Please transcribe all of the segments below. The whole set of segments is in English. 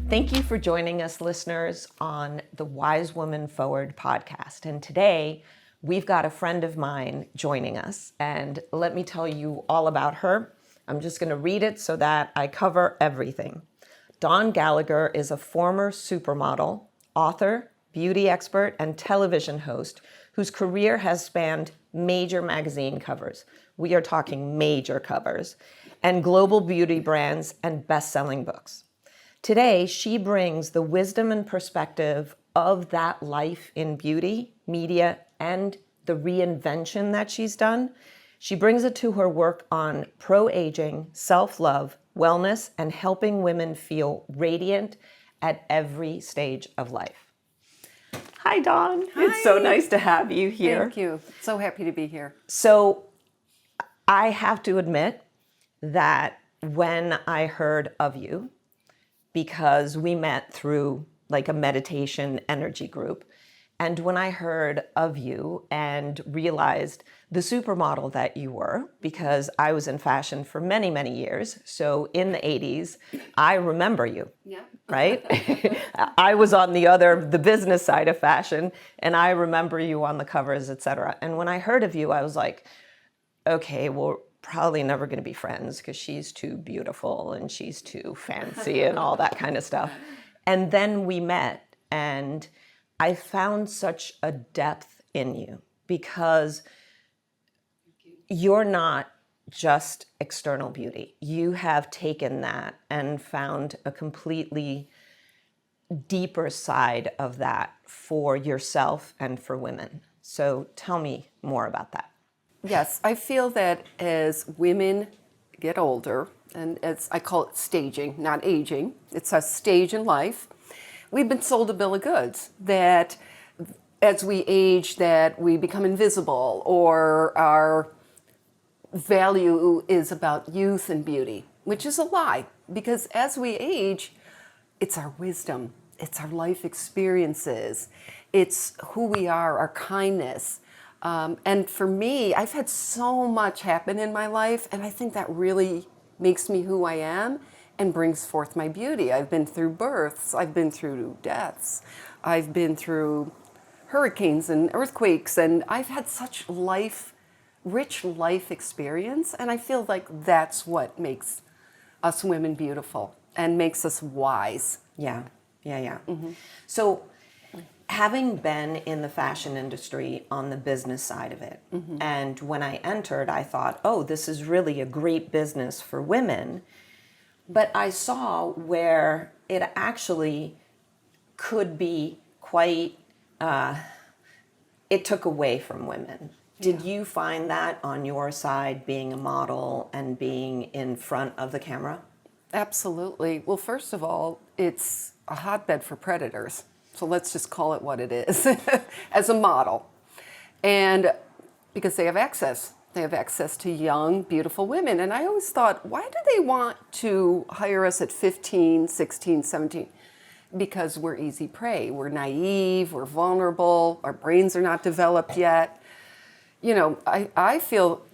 Thank you for joining us, listeners, on the Wise Woman Forward podcast. And today, we've got a friend of mine joining us. And let me tell you all about her. I'm just going to read it so that I cover everything. Dawn Gallagher is a former supermodel, author, beauty expert, and television host whose career has spanned major magazine covers. We are talking major covers, and global beauty brands and best-selling books. Today, she brings the wisdom and perspective of that life in beauty, media, and the reinvention that she's done. She brings it to her work on pro-aging, self-love, wellness, and helping women feel radiant at every stage of life. Hi, Dawn. Hi. It's so nice to have you here. Thank you. So happy to be here. So I have to admit that when I heard of you, because we met through like a meditation energy group, and when I heard of you and realized the supermodel that you were, because I was in fashion for many, many years. So in the 80s, I remember you, Yeah. right? I was on the business side of fashion, and I remember you on the covers, etc. And when I heard of you, I was like, okay, we're probably never going to be friends because she's too beautiful and she's too fancy and all that kind of stuff. And then we met, and I found such a depth in you because you're not just external beauty. You have taken that and found a completely deeper side of that for yourself and for women. So tell me more about that. Yes, I feel that as women get older, and as I call it staging, not aging, it's a stage in life, we've been sold a bill of goods that as we age that we become invisible or our value is about youth and beauty, which is a lie, because as we age, it's our wisdom, it's our life experiences, it's who we are, our kindness. And for me, I've had so much happen in my life, and I think that really makes me who I am and brings forth my beauty. I've been through births, I've been through deaths, I've been through hurricanes and earthquakes, and I've had such rich life experience, and I feel like that's what makes us women beautiful and makes us wise. Yeah. Mm-hmm. So having been in the fashion industry on the business side of it, mm-hmm. and when I entered, I thought, oh, this is really a great business for women. But I saw where it actually could be quite, it took away from women. Did you find that on your side, being a model and being in front of the camera? Absolutely. Well, first of all, it's a hotbed for predators. So let's just call it what it is as a model. And because they have access to young, beautiful women. And I always thought, why do they want to hire us at 15, 16, 17? Because we're easy prey. We're naive, we're vulnerable, our brains are not developed yet. You know, I feel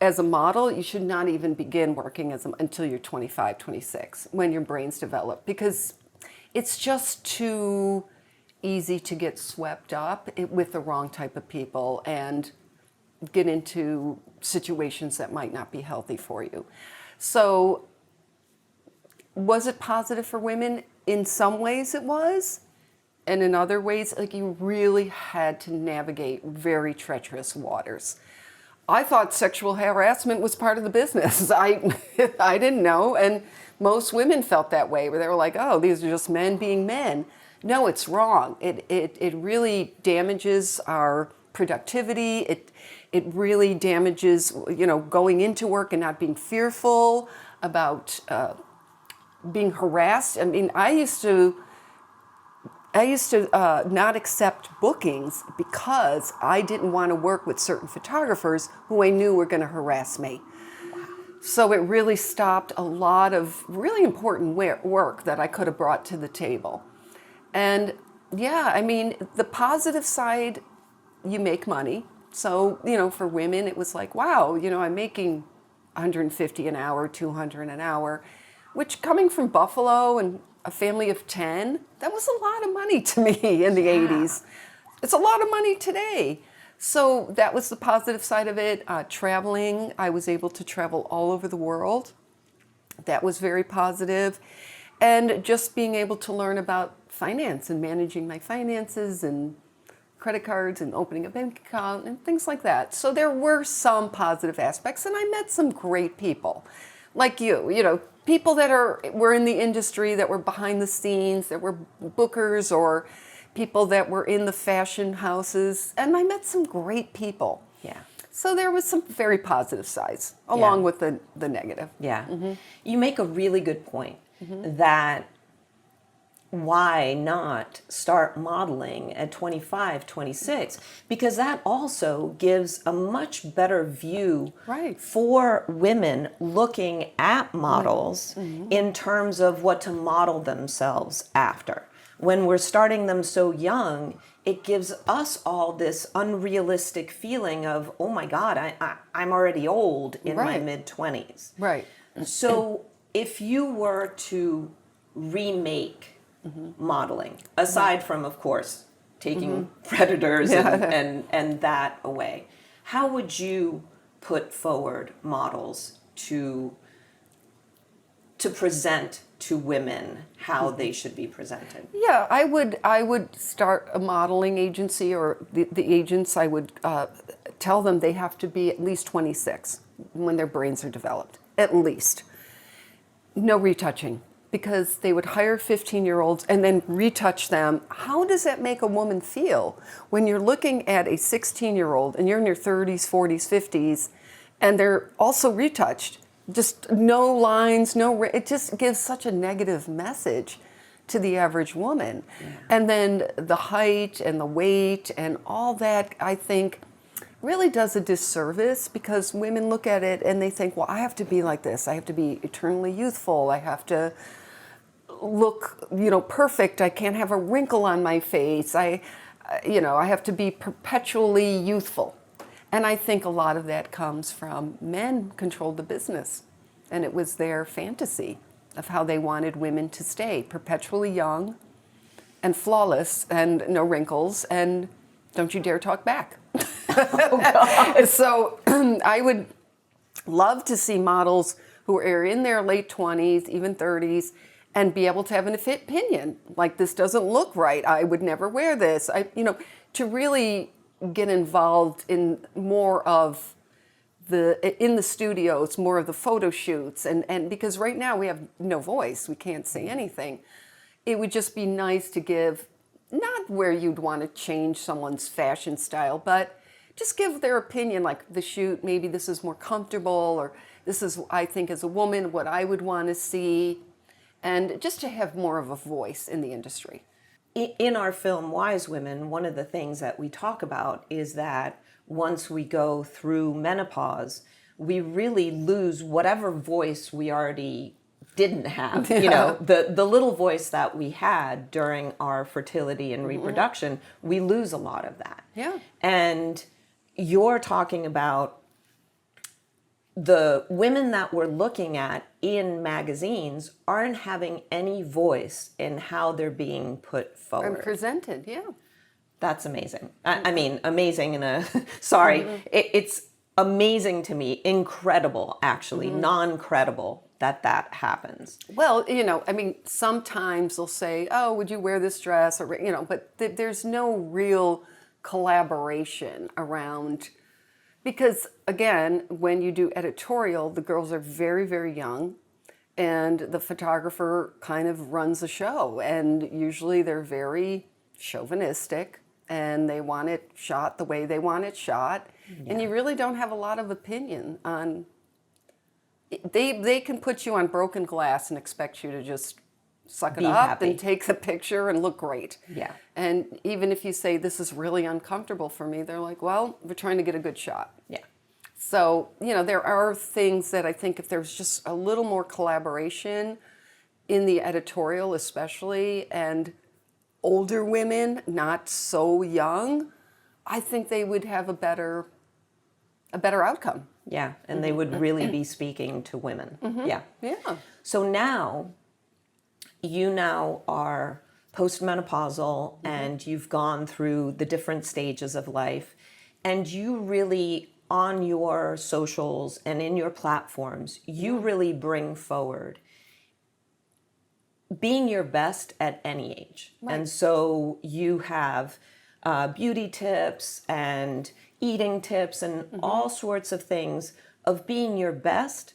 as a model, you should not even begin working until you're 25, 26, when your brain's developed, because it's just too easy to get swept up with the wrong type of people and get into situations that might not be healthy for you. So was it positive for women? In some ways it was. And in other ways, like, you really had to navigate very treacherous waters. I thought sexual harassment was part of the business. I didn't know, and most women felt that way, where they were like, oh, these are just men being men. No, it's wrong. It really damages our productivity. It really damages, going into work and not being fearful about being harassed. I mean, I used to not accept bookings because I didn't want to work with certain photographers who I knew were going to harass me. So it really stopped a lot of really important work that I could have brought to the table. And yeah, I mean, the positive side, you make money. So, for women, it was like, wow, I'm making $150 an hour, $200 an hour, which, coming from Buffalo, and a family of 10, that was a lot of money to me in the 80s. It's a lot of money today. So that was the positive side of it. Traveling, I was able to travel all over the world. That was very positive. And just being able to learn about finance and managing my finances and credit cards and opening a bank account and things like that. So there were some positive aspects, and I met some great people like you know, people that were in the industry, that were behind the scenes, that were bookers or people that were in the fashion houses, and I met some great people. Yeah. So there was some very positive sides along with the negative. Yeah. You make a really good point that why not start modeling at 25, 26? Because that also gives a much better view for women looking at models in terms of what to model themselves after. When we're starting them so young, it gives us all this unrealistic feeling of, oh my God, I'm already old in my mid-20s. Right. So if you were to remake modeling, aside from, of course, taking predators and that away, how would you put forward models to present to women how they should be presented? Yeah, I would start a modeling agency, or the agents, I would tell them they have to be at least 26 when their brains are developed, at least. No retouching, because they would hire 15-year-olds and then retouch them. How does that make a woman feel when you're looking at a 16-year-old and you're in your 30s, 40s, 50s, and they're also retouched? Just no lines, it just gives such a negative message to the average woman. And then the height and the weight and all that, I think, really does a disservice, because women look at it and they think, well, I have to be like this. I have to be eternally youthful. I have to look, perfect. I can't have a wrinkle on my face. I have to be perpetually youthful. And I think a lot of that comes from men controlled the business, and it was their fantasy of how they wanted women to stay perpetually young and flawless and no wrinkles, and don't you dare talk back. Oh, God. So I would love to see models who are in their late 20s, even 30s, and be able to have an opinion, like, this doesn't look right. I would never wear this. To really get involved in more of in the studios, more of the photo shoots, and because right now we have no voice, we can't say anything. It would just be nice to give, not where you'd want to change someone's fashion style, but just give their opinion, like the shoot, maybe this is more comfortable, or this is, I think as a woman, what I would want to see, and just to have more of a voice in the industry. In our film, Wise Women, one of the things that we talk about is that once we go through menopause, we really lose whatever voice we already didn't have. The little voice that we had during our fertility and reproduction, we lose a lot of that. Yeah. And you're talking about the women that we're looking at in magazines aren't having any voice in how they're being put forward. And presented, yeah. That's amazing. I mean, amazing in a, sorry, it's amazing to me, incredible actually, non-credible that happens. Well, sometimes they'll say, oh, would you wear this dress? Or, but there's no real collaboration around, because again, when you do editorial, the girls are very, very young, and the photographer kind of runs the show, and usually they're very chauvinistic, and they want it shot the way they want it shot, and you really don't have a lot of opinion on. They can put you on broken glass and expect you to just suck it up and take the picture and look great. Yeah. And even if you say, this is really uncomfortable for me, they're like, well, we're trying to get a good shot. Yeah. So, there are things that I think if there's just a little more collaboration in the editorial especially, and older women, not so young, I think they would have a better outcome. Yeah, and they would really be speaking to women. Yeah. Yeah. So now you now are postmenopausal and you've gone through the different stages of life, and you really, on your socials and in your platforms, you really bring forward being your best at any age. Right. And so you have beauty tips and eating tips and all sorts of things of being your best.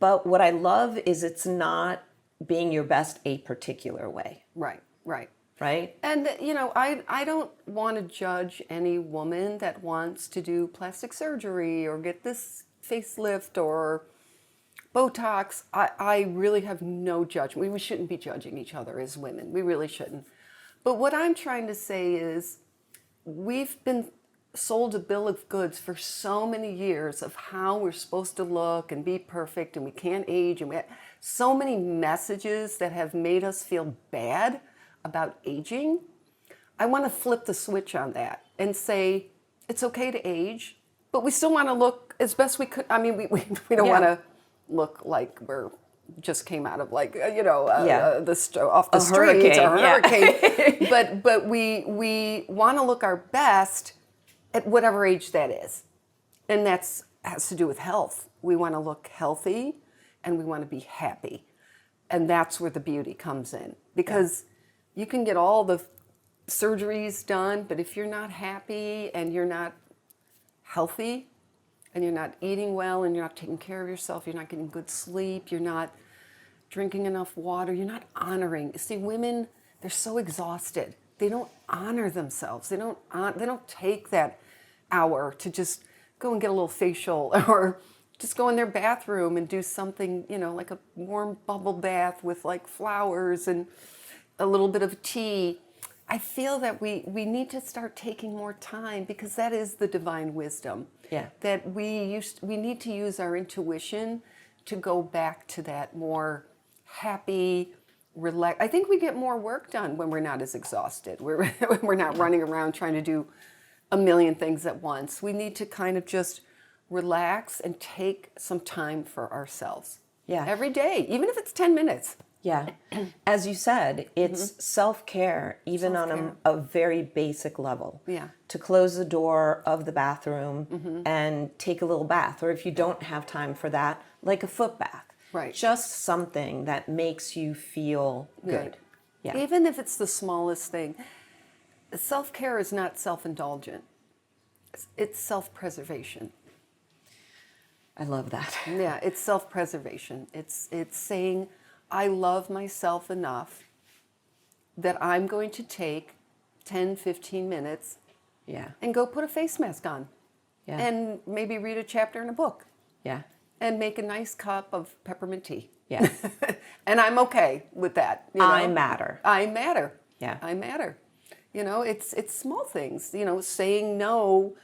But what I love is it's not being your best a particular way. Right, right. Right? And, I don't want to judge any woman that wants to do plastic surgery or get this facelift or Botox. I really have no judgment. We shouldn't be judging each other as women. We really shouldn't. But what I'm trying to say is we've been sold a bill of goods for so many years of how we're supposed to look and be perfect and we can't age. And we have so many messages that have made us feel bad about aging. I want to flip the switch on that and say it's okay to age, but we still want to look as best we could. I mean, we don't want to look like we're just came out of like off the streets or hurricane. but we want to look our best at whatever age that is, and that's has to do with health. We want to look healthy, and we want to be happy, and that's where the beauty comes in, because you can get all the surgeries done, but if you're not happy and you're not healthy and you're not eating well and you're not taking care of yourself, you're not getting good sleep, you're not drinking enough water, you're not honoring. See, women, they're so exhausted. They don't honor themselves. They don't take that hour to just go and get a little facial or just go in their bathroom and do something, like a warm bubble bath with like flowers and a little bit of tea. I feel that we need to start taking more time, because that is the divine wisdom. Yeah. That we need to use our intuition to go back to that more happy, relaxed. I think we get more work done when we're not as exhausted. When we're not running around trying to do a million things at once. We need to kind of just relax and take some time for ourselves. Yeah. Every day, even if it's 10 minutes. Yeah. As you said, it's self-care, even on a very basic level. Yeah. To close the door of the bathroom and take a little bath. Or if you don't have time for that, like a foot bath. Right. Just something that makes you feel good. Right. Yeah. Even if it's the smallest thing. Self-care is not self-indulgent. It's self-preservation. I love that. Yeah, it's self-preservation. It's saying, I love myself enough that I'm going to take 10, 15 minutes and go put a face mask on and maybe read a chapter in a book and make a nice cup of peppermint tea. Yeah. And I'm okay with that. I matter. I matter. Yeah. I matter. It's small things, saying no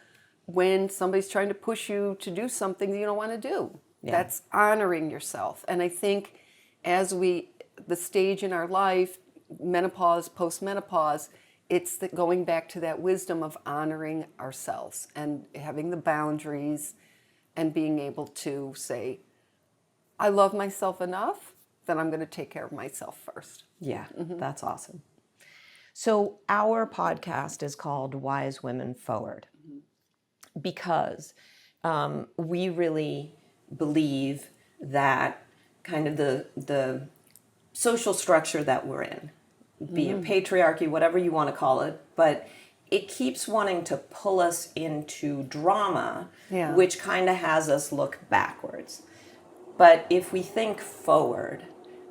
when somebody's trying to push you to do something that you don't want to do. Yeah. That's honoring yourself. And I think as the stage in our life, menopause, post-menopause, it's going back to that wisdom of honoring ourselves and having the boundaries and being able to say, I love myself enough that I'm going to take care of myself first. Yeah, that's awesome. So our podcast is called Wise Women Forward because we really believe that kind of the social structure that we're in, be it patriarchy, whatever you want to call it, but it keeps wanting to pull us into drama, which kind of has us look backwards. But if we think forward,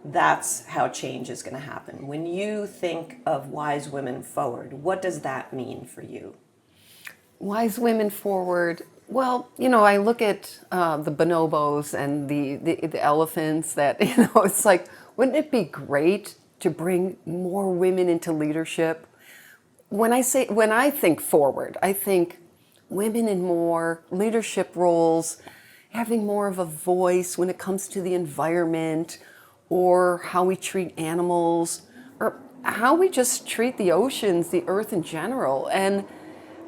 that's how change is going to happen. When you think of Wise Women Forward, what does that mean for you? Wise Women Forward. Well, I look at the bonobos and the elephants that, it's like, wouldn't it be great to bring more women into leadership? When I think forward, I think women in more leadership roles, having more of a voice when it comes to the environment or how we treat animals or how we just treat the oceans, the earth in general. And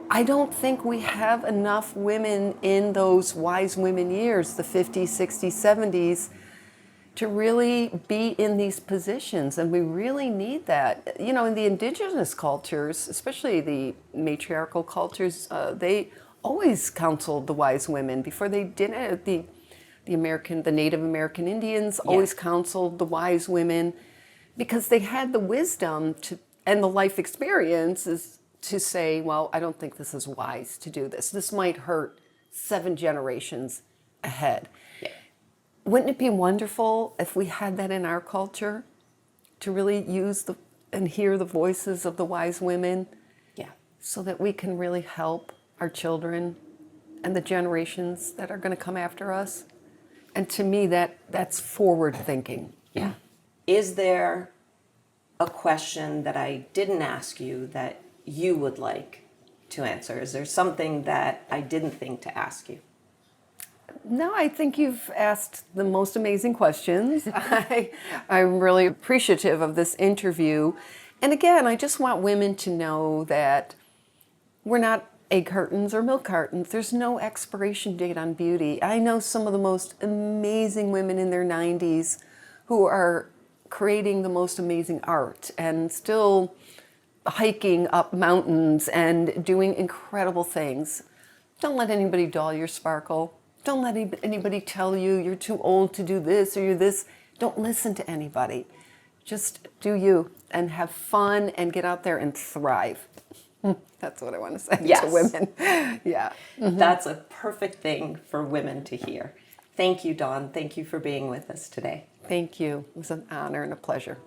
I don't think we have enough women in those wise women years, the 50s, 60s, 70s, to really be in these positions, and we really need that. You know, in the indigenous cultures, especially the matriarchal cultures, they always counseled the wise women before they did it. The Native American Indians always counseled the wise women because they had the wisdom and the life experiences to say, well, I don't think this is wise to do this. This might hurt 7 generations ahead. Yeah. Wouldn't it be wonderful if we had that in our culture, to really use and hear the voices of the wise women? Yeah. So that we can really help our children and the generations that are going to come after us. And to me, that's forward thinking. Yeah. Is there a question that I didn't ask you that you would like to answer? Is there something that I didn't think to ask you? No, I think you've asked the most amazing questions. I'm really appreciative of this interview. And again, I just want women to know that we're not egg cartons or milk cartons. There's no expiration date on beauty. I know some of the most amazing women in their 90s who are creating the most amazing art and still hiking up mountains and doing incredible things. Don't let anybody dull your sparkle. Don't let anybody tell you you're too old to do this or you're this. Don't listen to anybody. Just do you and have fun and get out there and thrive. That's what I want to say to women. Yeah. Mm-hmm. That's a perfect thing for women to hear. Thank you, Dawn. Thank you for being with us today. Thank you. It was an honor and a pleasure.